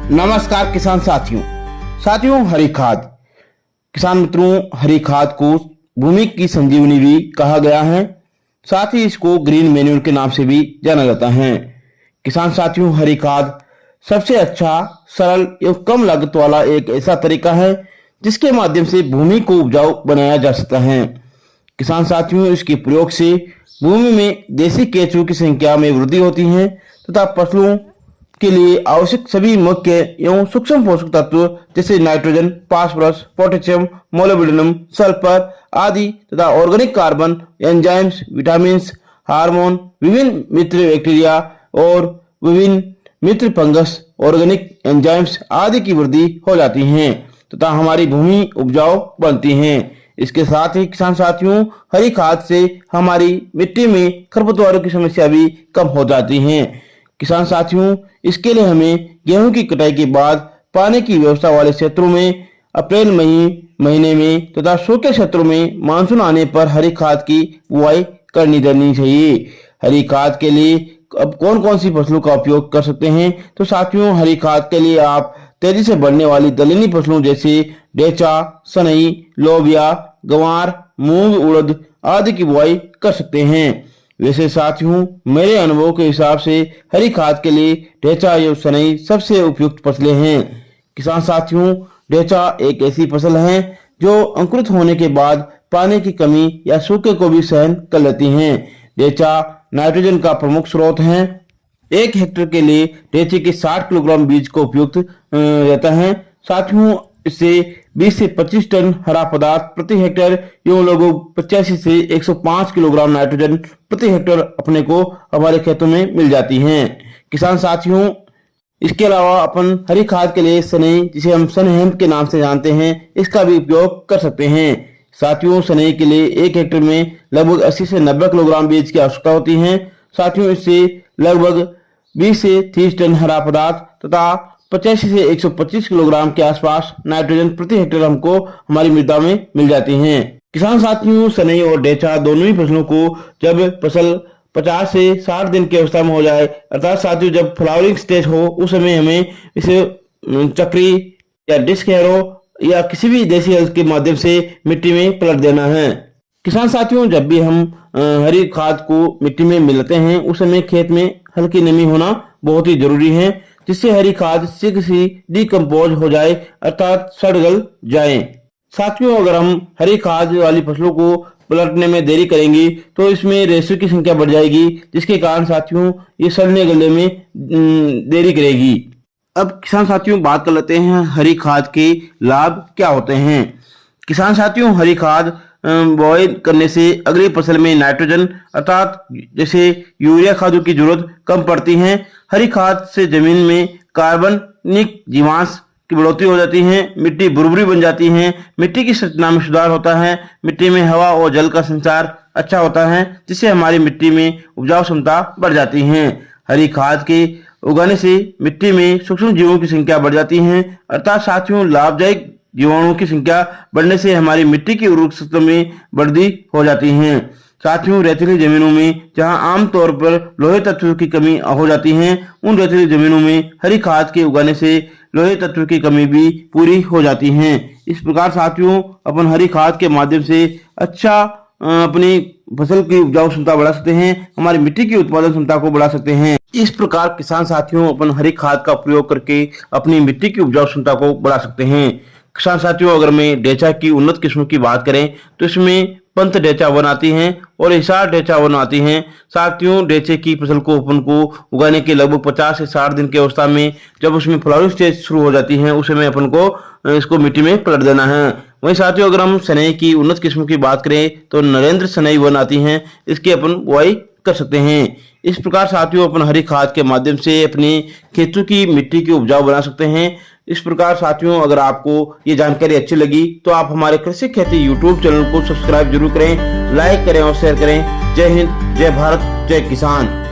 नमस्कार किसान साथियों हरी खाद। किसान मित्रों, हरी खाद को भूमि की संजीवनी भी कहा गया है। साथ ही इसको ग्रीन मैन्योर के नाम से भी जाना जाता है। किसान साथियों, हरी खाद सबसे अच्छा, सरल एवं कम लागत वाला एक ऐसा तरीका है जिसके माध्यम से भूमि को उपजाऊ बनाया जा सकता है। किसान साथियों, इसके प्रयोग से भूमि में देसी केंचुओं की संख्या में वृद्धि होती है तथा फसलों के लिए आवश्यक सभी मुख्य एवं सूक्ष्म पोषक तत्व जैसे nitrogen, phosphorus, potassium, molybdenum, sulphur आदि तथा organic carbon, enzymes, vitamin, hormone, विभिन्न मित्र बैक्टीरिया और विभिन्न मित्र फंगस, ऑर्गेनिक एंजाइम्स आदि की वृद्धि हो जाती है तथा हमारी भूमि उपजाऊ बनती है। इसके साथ ही किसान साथियों, हरी खाद से हमारी मिट्टी में खरपतवारों की समस्या भी कम हो जाती है। किसान साथियों, इसके लिए हमें गेहूं की कटाई के बाद पानी की व्यवस्था वाले क्षेत्रों में अप्रैल मई महीने में तथा सूखे क्षेत्रों में मानसून आने पर हरी खाद की बुआई करनी देनी चाहिए। हरी खाद के लिए अब कौन कौन सी फसलों का उपयोग कर सकते हैं? तो साथियों, हरी खाद के लिए आप तेजी से बढ़ने वाली दलहनी फसलों जैसे डेचा, सनई, लोबिया, गंवार, मूंग, उड़द आदि की बुआई कर सकते हैं। वैसे साथियों, मेरे अनुभव के हिसाब से हरी खाद के लिए ढेचा एवं सनई सबसे उपयुक्त फसलें हैं। किसान साथियों, ढेचा एक ऐसी फसल है जो अंकुरित होने के बाद पानी की कमी या सूखे को भी सहन कर लेती हैं। ढेचा नाइट्रोजन का प्रमुख स्रोत है। 1 हेक्टेयर के लिए ढेचे के 60 किलोग्राम बीज को उपयुक्त रहता है। साथियों, इससे 20 से 25 टन हरा पदार्थ प्रति हेक्टेयर एवं लगभग 85 से 105 किलोग्राम नाइट्रोजन प्रति हेक्टेयर अपने को हमारे खेतों में मिल जाती हैं। किसान साथियों, इसके अलावा अपन हरी खाद के लिए सनई, जिसे हम सन हेम्प के नाम से जानते हैं, इसका भी उपयोग कर सकते हैं। साथियों, सनई के लिए 1 हेक्टेयर में लगभग 80 से 90 किलोग्राम बीज की आवश्यकता होती है। साथियों, इससे लगभग 20 से 30 टन हरा पदार्थ तथा 85 से 125 किलोग्राम के आसपास नाइट्रोजन प्रति हेक्टेयर हमको हमारी मृदा में मिल जाती हैं। किसान साथियों, सनई और डेचा दोनों ही फसलों को जब फसल 50 से 60 दिन की अवस्था में हो जाए, अर्थात साथियों जब फ्लावरिंग स्टेज हो, उस समय हमें इसे चक्री या डिस्क हैरो या किसी भी देसी हल के माध्यम से मिट्टी में पलट देना है। किसान साथियों, जब भी हम हरी खाद को मिट्टी में मिलाते हैं उस समय खेत में हल्की नमी होना बहुत ही जरूरी है, जिससे हरी खाद शीघ्र से डिकम्पोज हो जाए अर्थात सड़ गल जाए। साथियों, अगर हम हरी खाद वाली फसलों को पलटने में देरी करेंगे तो इसमें रेशे की संख्या बढ़ जाएगी, जिसके कारण साथियों ये सड़ने गलने में देरी करेगी। अब किसान साथियों, बात कर लेते हैं हरी खाद के लाभ क्या होते हैं। किसान साथियों, हरी खाद बुआई करने से अगली फसल में नाइट्रोजन अर्थात जैसे यूरिया खादों की जरूरत कम पड़ती है। हरी खाद से जमीन में कार्बनिक जीवांश की बढ़ोतरी हो जाती है, मिट्टी भुरभुरी बन जाती है, मिट्टी की संरचना में सुधार होता है, मिट्टी में हवा और जल का संचार अच्छा होता है, जिससे हमारी मिट्टी में उपजाऊ क्षमता बढ़ जाती है। हरी खाद के उगाने से मिट्टी में सूक्ष्म जीवों की संख्या बढ़ जाती है, अर्थात साथियों लाभदायक जीवाणुओं की संख्या बढ़ने से हमारी मिट्टी की उर्वरक शक्ति में वृद्धि हो जाती है। साथियों, रेतीली जमीनों में जहां आमतौर पर लोहे तत्व की कमी हो जाती है, उन रेतीली जमीनों में हरी खाद के उगाने से लोहे तत्व की कमी भी पूरी हो जाती है। इस प्रकार साथियों, अपन हरी खाद के माध्यम से अच्छा अपनी फसल की उपजाऊ क्षमता बढ़ा सकते हैं, हमारी मिट्टी की उत्पादन क्षमता को बढ़ा सकते हैं। इस प्रकार किसान साथियों, अपन हरी खाद का प्रयोग करके अपनी मिट्टी की उपजाऊ क्षमता को बढ़ा सकते हैं। किसान साथियों, अगर मैं डेचा की उन्नत किस्म की बात करें तो इसमें पंत डेचा 1 आती हैं और हिसार डेचा 1 आती हैं। साथियों, डेचे की फसल को अपन को उगाने के लगभग 50 से 60 दिन की अवस्था में जब उसमें फ्लावरिंग स्टेज शुरू हो जाती है, उस समय अपन को इसको मिट्टी में पलट देना है। वहीं साथियों, अगर हम सनई की उन्नत किस्म की बात करें तो नरेंद्र सनई 1 आती हैं, इसकी अपन बुआई कर सकते हैं। इस प्रकार साथियों, अपन हरी खाद के माध्यम से अपनी खेतों की मिट्टी की उपजाऊ बना सकते हैं। इस प्रकार साथियों, अगर आपको ये जानकारी अच्छी लगी तो आप हमारे कृषि खेती यूट्यूब चैनल को सब्सक्राइब जरूर करें, लाइक करें और शेयर करें। जय हिंद, जय भारत, जय किसान।